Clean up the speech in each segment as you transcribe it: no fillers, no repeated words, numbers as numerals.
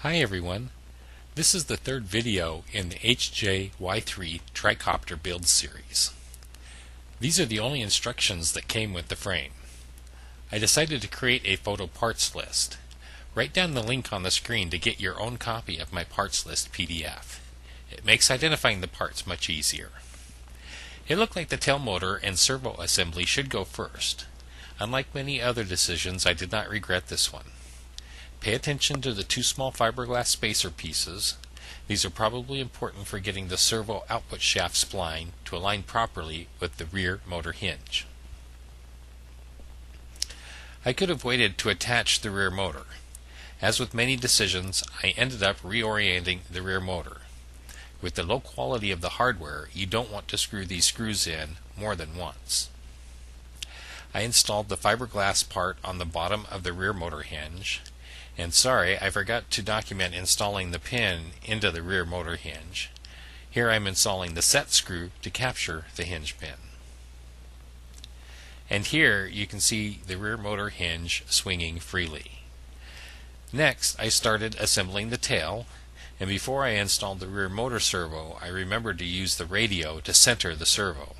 Hi everyone, this is the third video in the HJ-Y3 Tricopter build series. These are the only instructions that came with the frame. I decided to create a photo parts list. Write down the link on the screen to get your own copy of my parts list PDF. It makes identifying the parts much easier. It looked like the tail motor and servo assembly should go first. Unlike many other decisions, I did not regret this one. Pay attention to the two small fiberglass spacer pieces. These are probably important for getting the servo output shaft spline to align properly with the rear motor hinge. I could have waited to attach the rear motor. As with many decisions, I ended up reorienting the rear motor. With the low quality of the hardware, you don't want to screw these screws in more than once. I installed the fiberglass part on the bottom of the rear motor hinge. And sorry, I forgot to document installing the pin into the rear motor hinge. Here I'm installing the set screw to capture the hinge pin. And here you can see the rear motor hinge swinging freely. Next, I started assembling the tail, and before I installed the rear motor servo, I remembered to use the radio to center the servo.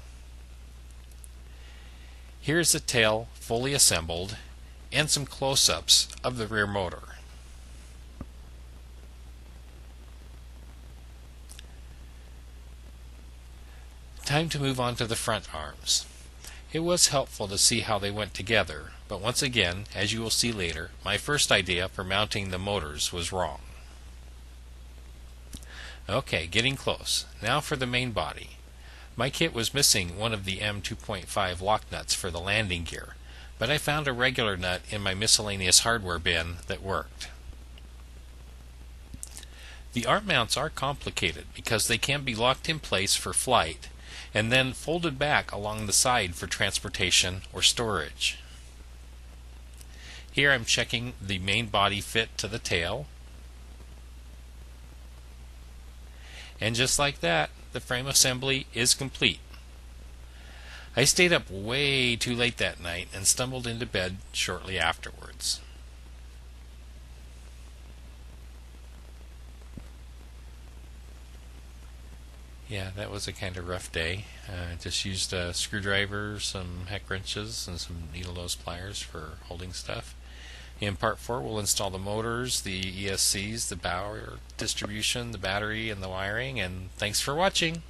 Here's the tail fully assembled, and some close-ups of the rear motor. Time to move on to the front arms. It was helpful to see how they went together, but once again, as you will see later, my first idea for mounting the motors was wrong. Okay, getting close. Now for the main body. My kit was missing one of the M2.5 lock nuts for the landing gear, but I found a regular nut in my miscellaneous hardware bin that worked. The arm mounts are complicated because they can be locked in place for flight and then folded back along the side for transportation or storage. Here I'm checking the main body fit to the tail. And just like that, the frame assembly is complete. I stayed up way too late that night and stumbled into bed shortly afterwards. Yeah, that was a kind of rough day. Just used a screwdriver, some heck wrenches, and some needle nose pliers for holding stuff. In part 4, we'll install the motors, the ESCs, the power distribution, the battery, and the wiring. And thanks for watching!